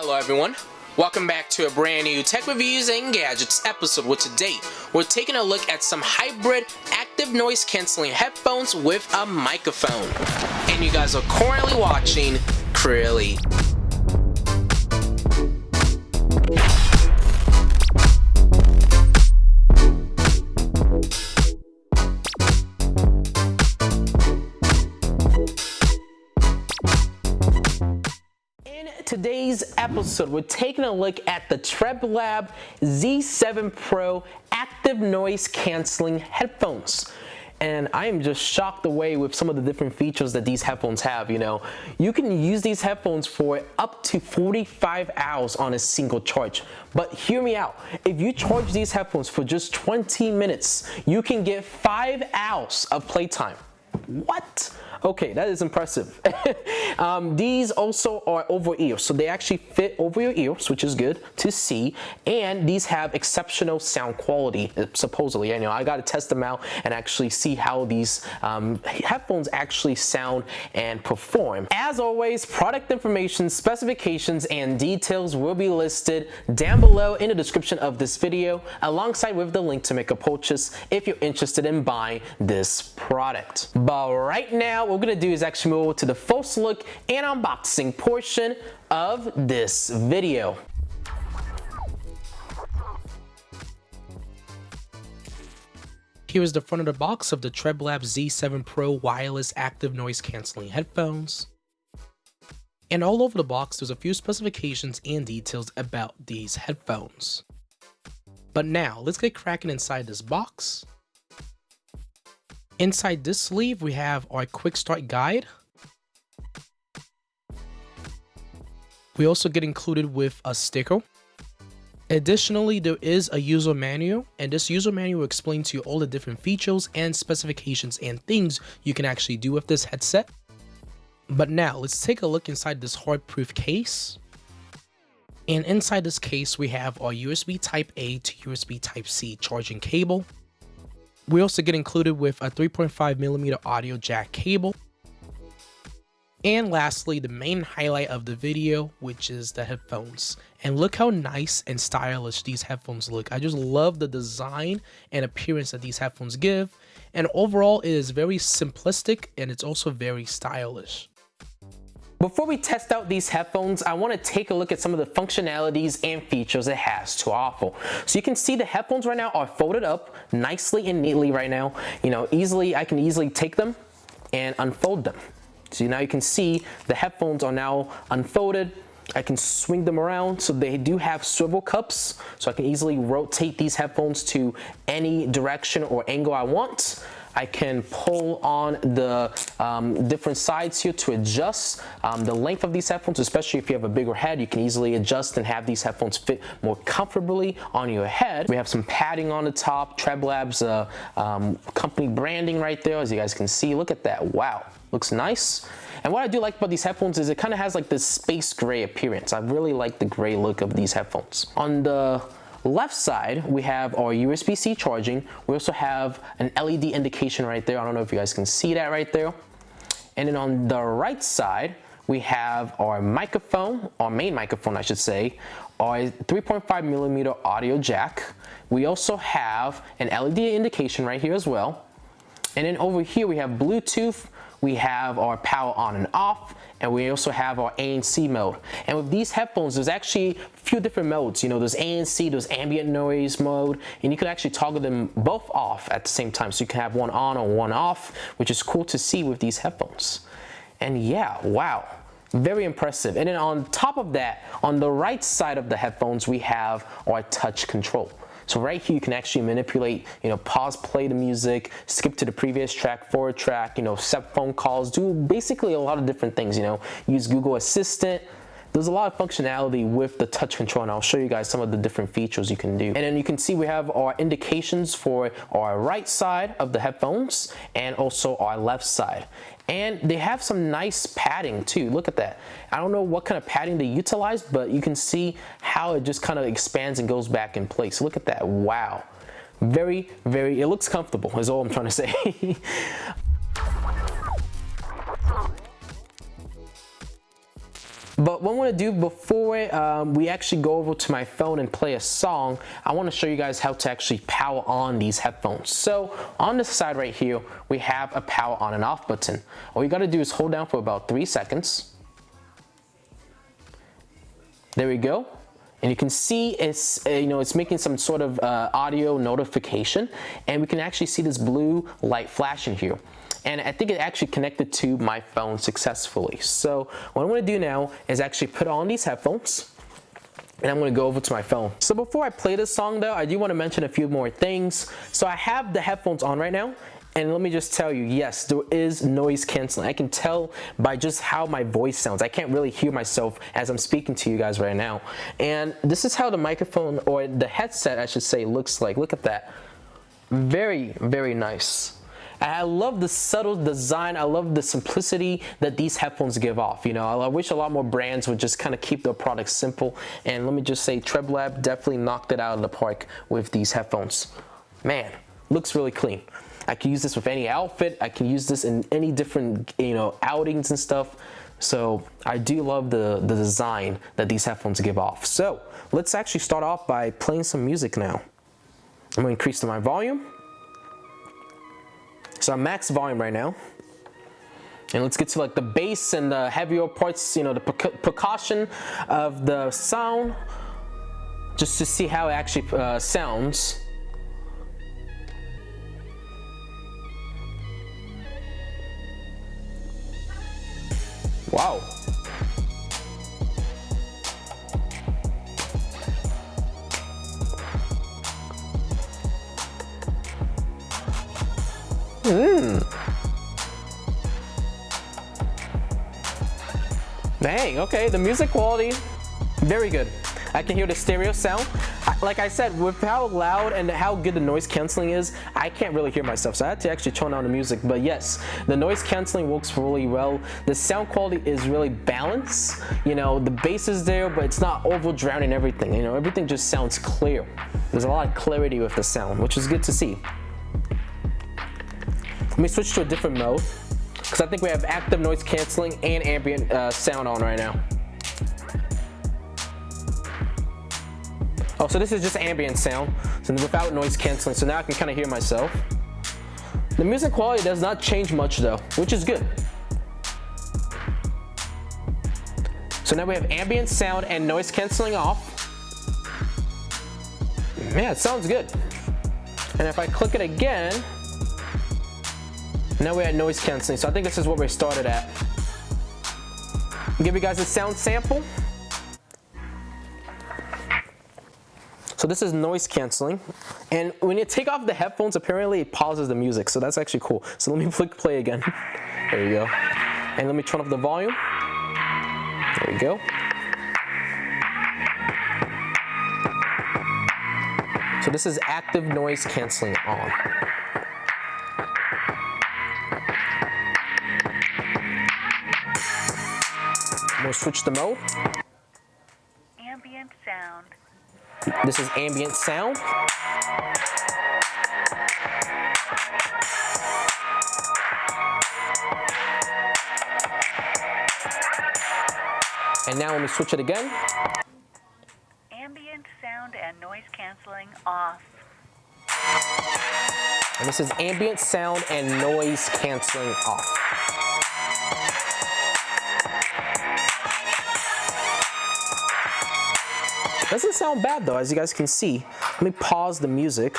Hello everyone, welcome back to a brand new Tech Reviews and Gadgets episode where today we're taking a look at some hybrid active noise cancelling headphones with a microphone. And you guys are currently watching CrewElite. Today's episode, we're taking a look at the TREBLAB Z7 Pro active noise cancelling headphones. And I am just shocked away with some of the different features that these headphones have. You know, you can use these headphones for up to 45 hours on a single charge. But hear me out, if you charge these headphones for just 20 minutes, you can get 5 hours of playtime. What? Okay, that is impressive. These also are over ear, so they actually fit over your ears, which is good to see. And these have exceptional sound quality, supposedly. You know, I got to test them out and actually see how these headphones actually sound and perform. As always, product information, specifications, and details will be listed down below in the description of this video, alongside with the link to make a purchase if you're interested in buying this product. But right now, what we're going to do is actually move over to the first look and unboxing portion of this video. Here is the front of the box of the TREBLAB Z7 Pro wireless active noise cancelling headphones. And all over the box, there's a few specifications and details about these headphones. But now, let's get cracking inside this box. Inside this sleeve, we have our quick start guide. We also get included with a sticker. Additionally, there is a user manual, and this user manual explains to you all the different features and specifications and things you can actually do with this headset. But now, let's take a look inside this hard-proof case. And inside this case, we have our USB Type-A to USB Type-C charging cable. We also get included with a 3.5mm audio jack cable. And lastly, the main highlight of the video, which is the headphones. And look how nice and stylish these headphones look. I just love the design and appearance that these headphones give. And overall, it is very simplistic and it's also very stylish. Before we test out these headphones, I want to take a look at some of the functionalities and features it has to offer. So you can see the headphones right now are folded up nicely and neatly right now. You know, I can easily take them and unfold them. So now you can see the headphones are now unfolded. I can swing them around, so they do have swivel cups, so I can easily rotate these headphones to any direction or angle I want. I can pull on the different sides here to adjust the length of these headphones, especially if you have a bigger head. You can easily adjust and have these headphones fit more comfortably on your head. We have some padding on the top, TREBLAB's company branding right there, as you guys can see. Look at that, wow, looks nice. And what I do like about these headphones is it kind of has like this space gray appearance. I really like the gray look of these headphones. On the left side, we have our USB-C charging. We also have an LED indication right there. I don't know if you guys can see that right there. And then on the right side, we have our microphone, our main microphone, I should say, our 3.5mm audio jack. We also have an LED indication right here as well. And then over here, we have Bluetooth. We have our power on and off, and we also have our ANC mode. And with these headphones, there's actually a few different modes. You know, there's ANC, there's ambient noise mode, and you can actually toggle them both off at the same time. So you can have one on or one off, which is cool to see with these headphones. And yeah, wow, very impressive. And then on top of that, on the right side of the headphones, we have our touch control. So right here, you can actually manipulate, you know, pause, play the music, skip to the previous track, forward track, you know, set phone calls, do basically a lot of different things, you know, use Google Assistant. There's a lot of functionality with the touch control, and I'll show you guys some of the different features you can do. And then you can see we have our indications for our right side of the headphones and also our left side. And they have some nice padding too. Look at that. I don't know what kind of padding they utilize, but you can see how it just kind of expands and goes back in place. Look at that. Wow. Very, it looks comfortable is all I'm trying to say. But what I want to do before we actually go over to my phone and play a song, I want to show you guys how to actually power on these headphones. So on the side right here, we have a power on and off button. All you got to do is hold down for about 3 seconds. There we go. And you can see it's, it's making some sort of audio notification, and we can actually see this blue light flashing here. And I think it actually connected to my phone successfully. So what I'm gonna do now is actually put on these headphones, and I'm gonna go over to my phone. So before I play this song though, I do wanna mention a few more things. So I have the headphones on right now, and let me just tell you, yes, there is noise canceling. I can tell by just how my voice sounds. I can't really hear myself as I'm speaking to you guys right now. And this is how the microphone, or the headset I should say, looks like. Look at that. Very, very nice. I love the subtle design. I love the simplicity that these headphones give off. I wish a lot more brands would just kind of keep their products simple. And let me just say, TREBLAB definitely knocked it out of the park with these headphones. Man, looks really clean. I can use this with any outfit. I can use this in any different, outings and stuff. So I do love the design that these headphones give off. So let's actually start off by playing some music now. I'm gonna increase my volume. So I'm max volume right now. And let's get to like the bass and the heavier parts, the percussion of the sound, just to see how it actually sounds. Wow. Dang, okay, the music quality, very good. I can hear the stereo sound. Like I said, with how loud and how good the noise canceling is, I can't really hear myself, so I had to actually tone down the music. But yes, the noise canceling works really well. The sound quality is really balanced. The bass is there, but it's not over drowning everything. Everything just sounds clear. There's a lot of clarity with the sound, which is good to see. Let me switch to a different mode, because I think we have active noise canceling and ambient sound on right now. Oh, so this is just ambient sound, so without noise canceling, so now I can kind of hear myself. The music quality does not change much though, which is good. So now we have ambient sound and noise canceling off. Yeah, it sounds good. And if I click it again, now we're at noise canceling, so I think this is what we started at. I'll give you guys a sound sample. So this is noise canceling, and when you take off the headphones, apparently it pauses the music, so that's actually cool. So let me click play again. There you go. And let me turn off the volume. There we go. So this is active noise canceling on. We'll switch the mode. Ambient sound. This is ambient sound. And now let me switch it again. Ambient sound and noise canceling off. And this is ambient sound and noise canceling off. Doesn't sound bad though, as you guys can see. Let me pause the music.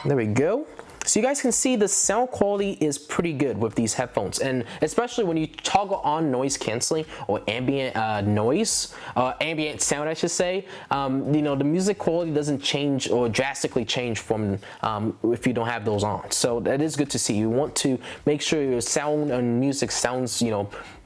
There we go. So you guys can see the sound quality is pretty good with these headphones, and especially when you toggle on noise canceling or ambient ambient sound, I should say. The music quality doesn't change or drastically change from if you don't have those on. So that is good to see. You want to make sure your sound and music sounds,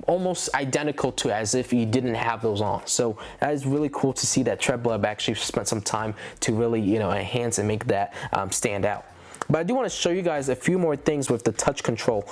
almost identical to as if you didn't have those on. So that is really cool to see that TREBLAB actually spent some time to really, enhance and make that stand out. But I do want to show you guys a few more things with the touch control.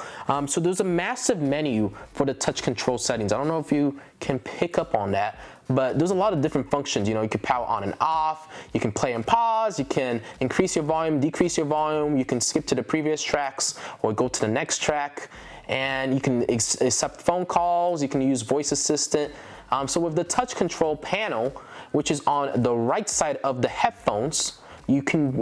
So there's a massive menu for the touch control settings. I don't know if you can pick up on that, but there's a lot of different functions. You can power on and off, you can play and pause, you can increase your volume, decrease your volume, you can skip to the previous tracks or go to the next track. and you can accept phone calls, you can use voice assistant. So with the touch control panel, which is on the right side of the headphones, you can,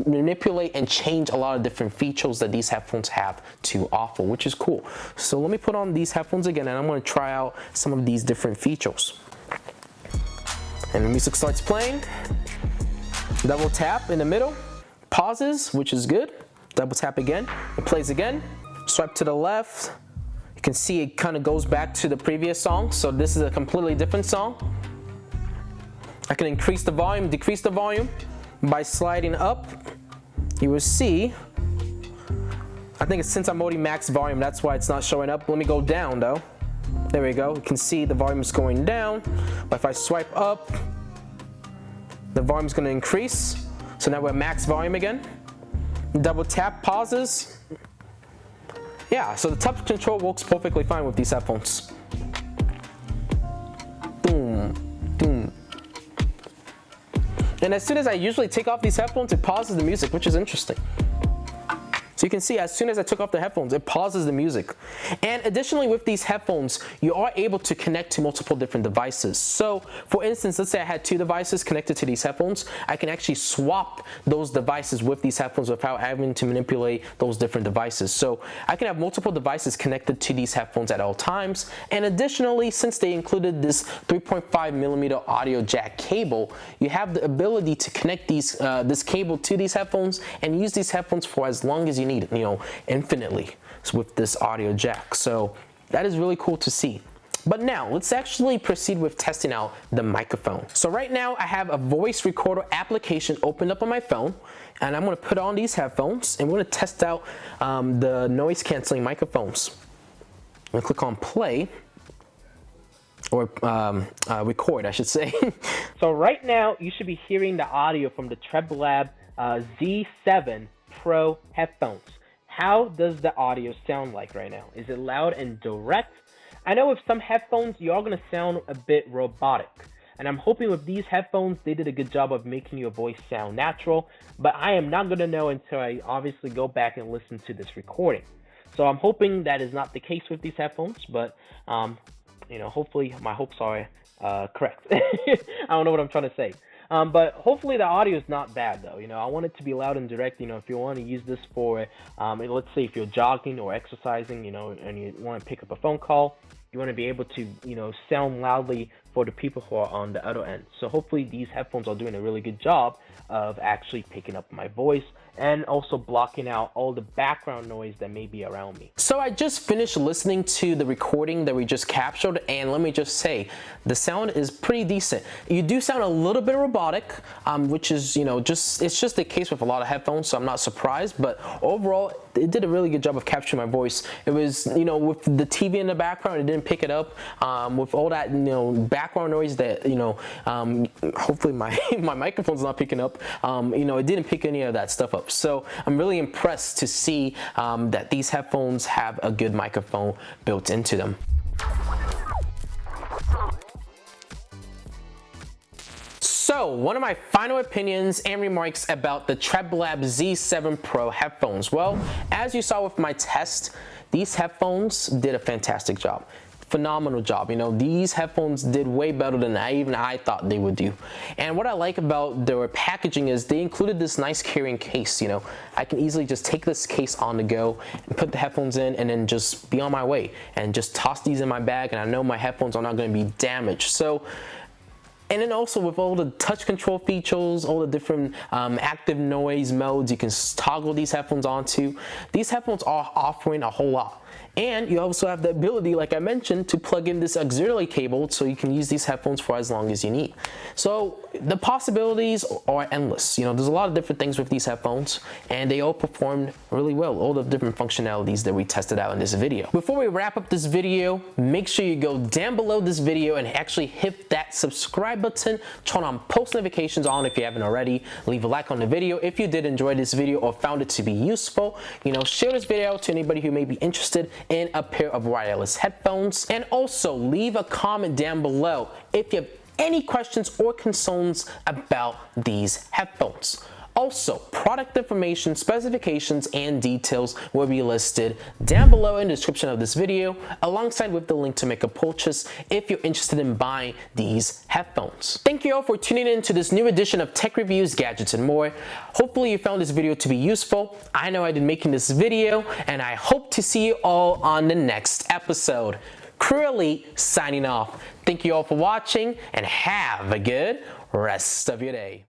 manipulate and change a lot of different features that these headphones have to offer, which is cool. So let me put on these headphones again, and I'm going to try out some of these different features. And the music starts playing. Double tap in the middle, pauses, which is good. Double tap again, it plays again. Swipe to the left. You can see it kind of goes back to the previous song. So this is a completely different song. I can increase the volume, decrease the volume. By sliding up, you will see, I think it's since I'm already max volume, that's why it's not showing up. Let me go down though. There we go. You can see the volume is going down. But if I swipe up, the volume is going to increase. So now we're max volume again. Double tap, pauses. Yeah, so the touch control works perfectly fine with these headphones. Boom, boom. And as soon as I usually take off these headphones, it pauses the music, which is interesting. So you can see as soon as I took off the headphones, it pauses the music. And additionally with these headphones, you are able to connect to multiple different devices. So for instance, let's say I had 2 devices connected to these headphones, I can actually swap those devices with these headphones without having to manipulate those different devices. So I can have multiple devices connected to these headphones at all times. And additionally, since they included this 3.5mm audio jack cable, you have the ability to connect this cable to these headphones and use these headphones for as long as you need, infinitely with this audio jack. So that is really cool to see. But now let's actually proceed with testing out the microphone. So right now I have a voice recorder application opened up on my phone, and I'm going to put on these headphones and we're going to test out the noise canceling microphones. I'm going to click on play, or record I should say. So right now you should be hearing the audio from the TREBLAB Z7 Pro headphones. How does the audio sound like right now? Is it loud and direct? I know with some headphones you are going to sound a bit robotic, and I'm hoping with these headphones they did a good job of making your voice sound natural, but I am not going to know until I obviously go back and listen to this recording. So I'm hoping that is not the case with these headphones, but hopefully my hopes are correct. I don't know what I'm trying to say. But hopefully the audio is not bad though. I want it to be loud and direct. If you want to use this for, let's say if you're jogging or exercising, and you want to pick up a phone call, you want to be able to, sound loudly for the people who are on the other end. So hopefully these headphones are doing a really good job of actually picking up my voice and also blocking out all the background noise that may be around me. So I just finished listening to the recording that we just captured, and let me just say, the sound is pretty decent. You do sound a little bit robotic, which is, it's just the case with a lot of headphones, so I'm not surprised, but overall, it did a really good job of capturing my voice. It was, with the TV in the background, it didn't pick it up. With all that, background noise that, hopefully my microphone's not picking up, it didn't pick any of that stuff up. So I'm really impressed to see that these headphones have a good microphone built into them. So one of my final opinions and remarks about the TREBLAB Z7 Pro headphones. Well, as you saw with my test, these headphones did a fantastic job. Phenomenal job. These headphones did way better than I thought they would do. And what I like about their packaging is they included this nice carrying case. I can easily just take this case on the go and put the headphones in and then just be on my way and just toss these in my bag, and I know my headphones are not going to be damaged. So, and then also with all the touch control features, all the different active noise modes you can toggle these headphones onto, these headphones are offering a whole lot. And you also have the ability, like I mentioned, to plug in this auxiliary cable so you can use these headphones for as long as you need. So the possibilities are endless. There's a lot of different things with these headphones, and they all performed really well, all the different functionalities that we tested out in this video. Before we wrap up this video, make sure you go down below this video and actually hit that subscribe button, turn on post notifications on if you haven't already, leave a like on the video if you did enjoy this video or found it to be useful. Share this video out to anybody who may be interested in a pair of wireless headphones, and also leave a comment down below if you have any questions or concerns about these headphones. Also, product information, specifications, and details will be listed down below in the description of this video, alongside with the link to make a purchase if you're interested in buying these headphones. Thank you all for tuning in to this new edition of Tech Reviews, Gadgets, and More. Hopefully you found this video to be useful. I know I did making this video, and I hope to see you all on the next episode. CrewElite signing off. Thank you all for watching, and have a good rest of your day.